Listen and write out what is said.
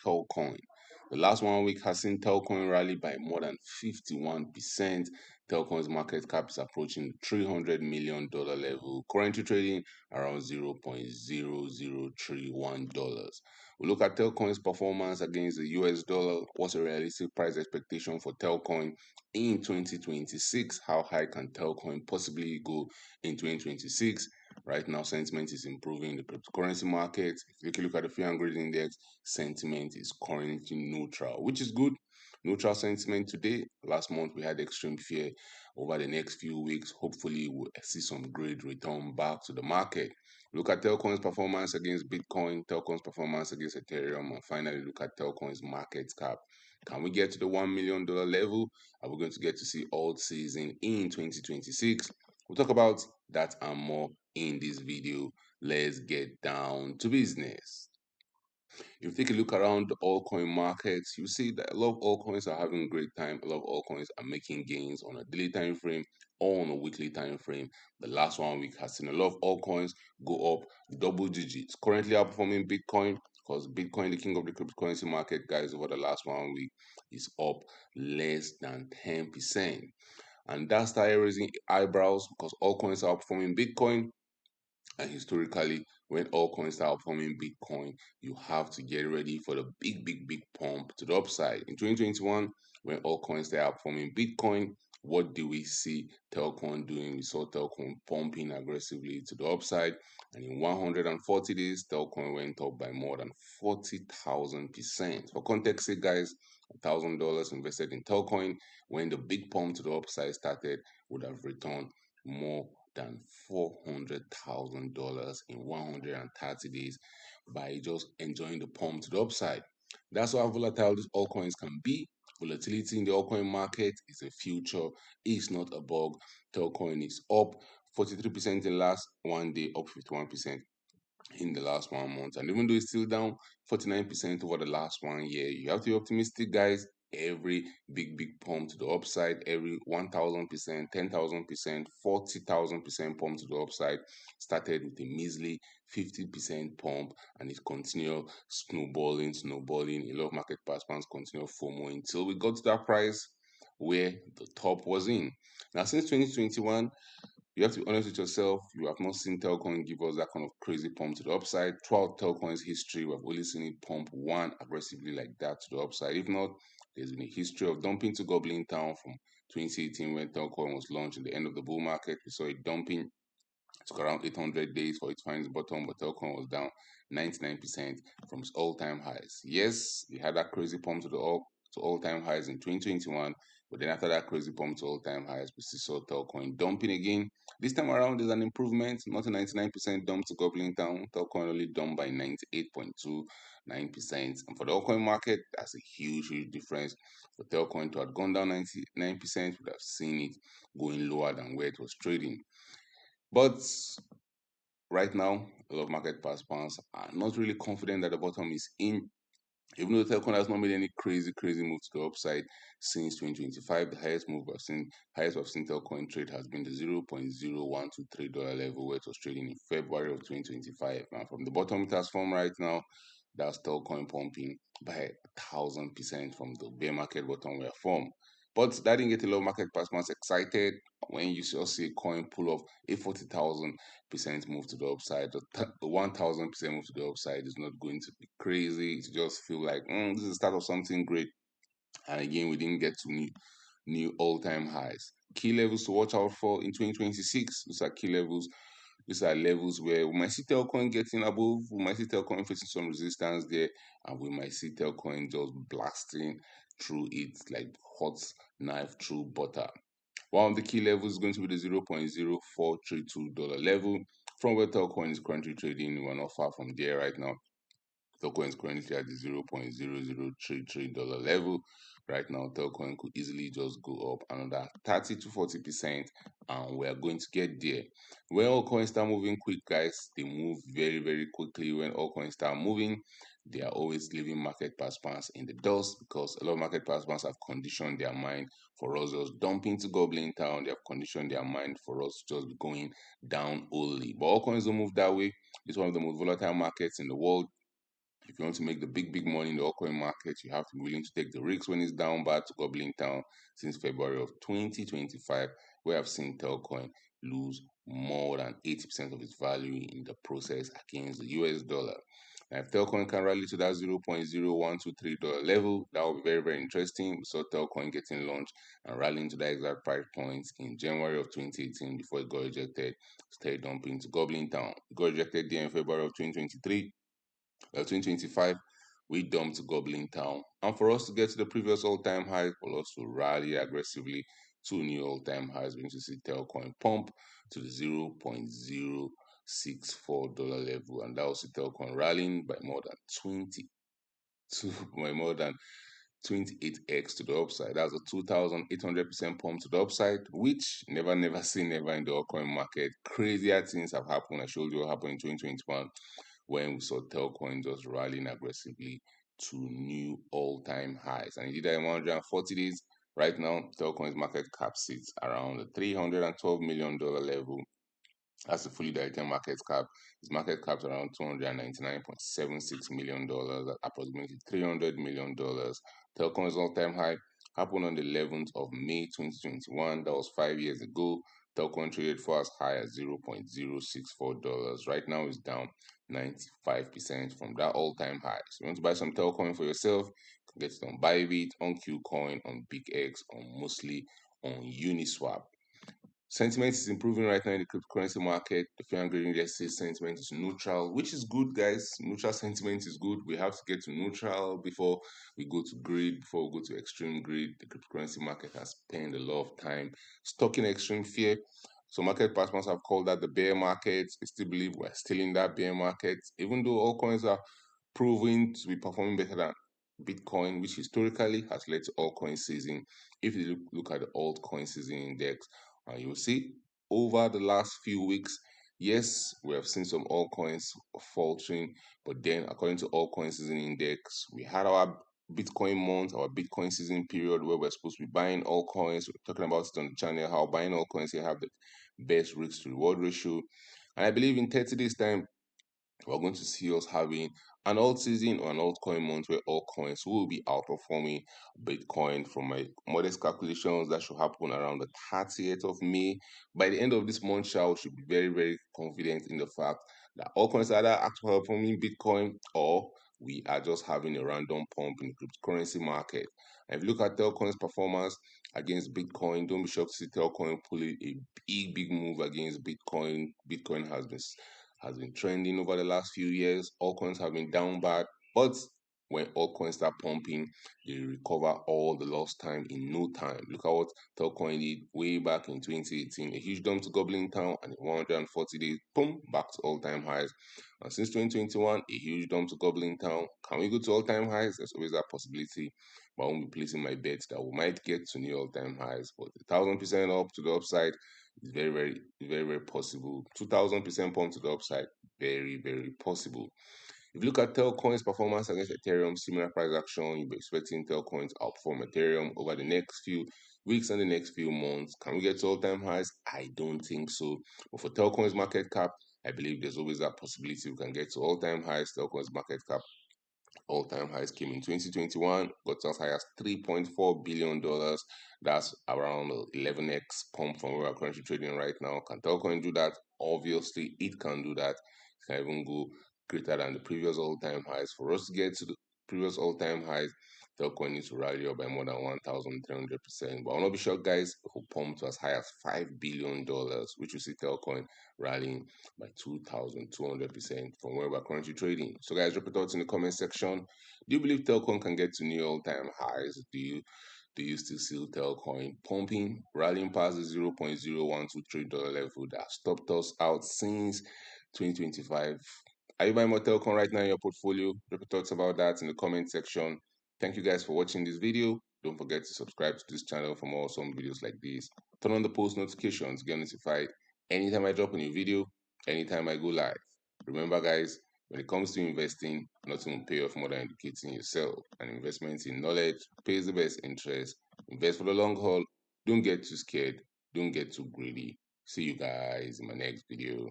Telcoin. The last 1 week has seen Telcoin rally by more than 51%. Telcoin's market cap is approaching the $300 million level, currently trading around $0.0031. We look at Telcoin's performance against the US dollar. What's a realistic price expectation for Telcoin in 2026? How high can Telcoin possibly go in 2026? Right now, sentiment is improving in the cryptocurrency market. If you look at the fear and greed index, sentiment is currently neutral, which is good. Neutral sentiment today. Last month, we had extreme fear. Over the next few weeks, hopefully, we'll see some great return back to the market. Look at Telcoin's performance against Bitcoin, Telcoin's performance against Ethereum, and finally look at Telcoin's market cap. Can we get to the $1 million level? Are we going to get to see alt season in 2026? We'll talk about that and more in this video. Let's get down to business. If you take a look around the altcoin markets, you see that a lot of altcoins are having a great time. A lot of altcoins are making gains on a daily time frame or on a weekly time frame. The last 1 week has seen a lot of altcoins go up double digits, currently outperforming Bitcoin, because Bitcoin, the king of the cryptocurrency market, guys, over the last 1 week is up less than 10%. And that started raising eyebrows because altcoins are outperforming Bitcoin. And historically, when altcoins start outperforming Bitcoin, you have to get ready for the big pump to the upside. In 2021, when altcoins start outperforming Bitcoin, what do we see Telcoin doing? We saw Telcoin pumping aggressively to the upside, and in 140 days, Telcoin went up by more than 40,000%. For context sake, guys, $1,000 invested in Telcoin when the big pump to the upside started would have returned more than $400,000 in 130 days by just enjoying the pump to the upside. That's how volatile these altcoins can be. Volatility in the altcoin market is a future, it's not a bug. Telcoin is up 43% in the last 1 day, up 51% in the last 1 month. And even though it's still down 49% over the last 1 year, you have to be optimistic, guys. Every big pump to the upside, every 1,000%, 10,000%, 40,000% pump to the upside started with a measly 50% pump, and it continued snowballing. A lot of market participants continue FOMO until we got to that price where the top was in. Now, since 2021, you have to be honest with yourself. You have not seen Telcoin give us that kind of crazy pump to the upside. Throughout Telcoin's history, we've only seen it pump one aggressively like that to the upside. If not, there's been a history of dumping to Goblin Town from 2018 when Telcoin was launched at the end of the bull market. We saw it dumping. It took around 800 days for it to find its bottom, but Telcoin was down 99% from its all-time highs. Yes, it had that crazy pump to all-time highs in 2021, but then after that crazy pump to all-time highs, we still saw Telcoin dumping again. This time around, there's an improvement, not a 99% dump to Goblin Town. Telcoin only dumped by 98.29%. And for the altcoin market, that's a huge difference. For Telcoin to have gone down 99%, we'd have seen it going lower than where it was trading. But right now, a lot of market participants are not really confident that the bottom is in. Even though Telcoin has not made any crazy move to the upside since 2025, the highest we've seen Telcoin trade has been the $0.0123 level, where it was trading in February of 2025. And from the bottom it has formed right now, that's Telcoin pumping by 1,000% from the bear market bottom where formed. But that didn't get a lot of market participants excited when you just see a coin pull off a 40,000% move to the upside. The 1,000% move to the upside is not going to be crazy. It just feel like this is the start of something great. And again, we didn't get to new all-time highs. Key levels to watch out for in 2026. These are key levels. These are levels where we might see Telcoin getting above, we might see Telcoin facing some resistance there, and we might see Telcoin just blasting through it like hot knife through butter. One of the key levels is going to be the $0.0432 level. From where Telcoin is currently trading, we're not far from there right now. Telcoin is currently at the $0.0033 level. Right now, Telcoin could easily just go up another 30 to 40%, and we're going to get there. When all coins start moving quick, guys, they move very quickly. When all coins start moving, they are always leaving market participants in the dust, because a lot of market participants have conditioned their mind for us just dumping to Goblin Town. They have conditioned their mind for us just going down only. But all coins don't move that way. It's one of the most volatile markets in the world. If you want to make the big money in the altcoin market, you have to be willing to take the risks when it's down bad to gobbling down. Since February of 2025, we have seen Telcoin lose more than 80% of its value in the process against the US dollar. Now, if Telcoin can rally to that $0.0123 level, that will be very interesting. We saw Telcoin getting launched and rallying to that exact price points in January of 2018 before it got rejected, started dumping to gobbling down. It got rejected there in February of 2023. 2025, we dumped Goblin Town. And for us to get to the previous all-time high, for us to rally aggressively to new all-time highs, we're going to see Telcoin pump to the $0.064 level. And that was the Telcoin rallying by more than 28x to the upside. That's a 2,800% pump to the upside, which never say never in the altcoin market. Crazier things have happened. I showed you what happened in 2021 when we saw Telcoin just rallying aggressively to new all-time highs. And it did that in 140 days. Right now, Telcoin's market cap sits around the $312 million level. That's the fully diluted market cap. Its market cap is around $299.76 million, approximately $300 million. Telcoin's all-time high happened on the 11th of May 2021. That was 5 years ago. Telcoin traded for as high as $0.064. Right now, it's down 95% from that all-time high. So you want to buy some Telcoin for yourself, you can get it on Bybit, on Qcoin, on BigX, on mostly on Uniswap. Sentiment is improving right now in the cryptocurrency market. The fear and greed index says sentiment is neutral, which is good, guys. Neutral sentiment is good. We have to get to neutral before we go to greed, before we go to extreme greed. The cryptocurrency market has spent a lot of time stuck in extreme fear. So market participants have called that the bear market. I still believe we're still in that bear market, even though all coins are proving to be performing better than Bitcoin, which historically has led to altcoin season. If you look at the altcoin season index, and you'll see over the last few weeks, yes, we have seen some altcoins faltering, but then according to altcoin season index, we had our Bitcoin month, our Bitcoin season period where we're supposed to be buying altcoins. We're talking about it on the channel, how buying altcoins can have the best risk to reward ratio. And I believe in 30 days time, we're going to see us having an alt season or an altcoin month where altcoins will be outperforming Bitcoin. From my modest calculations, that should happen around the 30th of May. By the end of this month, we should be very confident in the fact that altcoins are either outperforming Bitcoin or we are just having a random pump in the cryptocurrency market. And if you look at Telcoin's performance against Bitcoin, don't be shocked to see Telcoin pulling a big move against Bitcoin. Bitcoin has been trending over the last few years. Altcoins have been down bad, but when altcoins start pumping, they recover all the lost time in no time. Look at what Telcoin did way back in 2018. A huge dump to gobbling town, and in 140 days, boom, back to all-time highs. And since 2021, a huge dump to gobbling town. Can we go to all-time highs? There's always that possibility, but I won't be placing my bets that we might get to new all-time highs. But 1,000% up to the upside is very possible. 2,000% pump to the upside, very possible. If you look at Telcoin's performance against Ethereum, similar price action, you'll be expecting Telcoin to outperform Ethereum over the next few weeks and the next few months. Can we get to all-time highs? I don't think so. But for Telcoin's market cap, I believe there's always that possibility we can get to all-time highs. Telcoin's market cap all-time highs came in 2021, got as high as $3.4 billion. That's around 11x pump from where we're currently trading right now. Can Telcoin do that? Obviously, it can do that. It can even go greater than the previous all-time highs. For us to get to the previous all-time highs, Telcoin needs to rally up by more than 1,300%. But I'll not be shocked, guys, who pumped to as high as $5 billion, which we see Telcoin rallying by 2,200% from where we're currently trading. So, guys, drop your thoughts in the comment section. Do you believe Telcoin can get to new all-time highs? Do you still see Telcoin pumping, rallying past the $0.0123 level that stopped us out since 2025? Are you buying more Telcoin right now in your portfolio? Drop your thoughts about that in the comment section. Thank you guys for watching this video. Don't forget to subscribe to this channel for more awesome videos like this. Turn on the post notifications, get notified anytime I drop a new video, anytime I go live. Remember, guys, when it comes to investing, nothing will pay off more than educating yourself. And investment in knowledge pays the best interest. Invest for the long haul. Don't get too scared. Don't get too greedy. See you guys in my next video.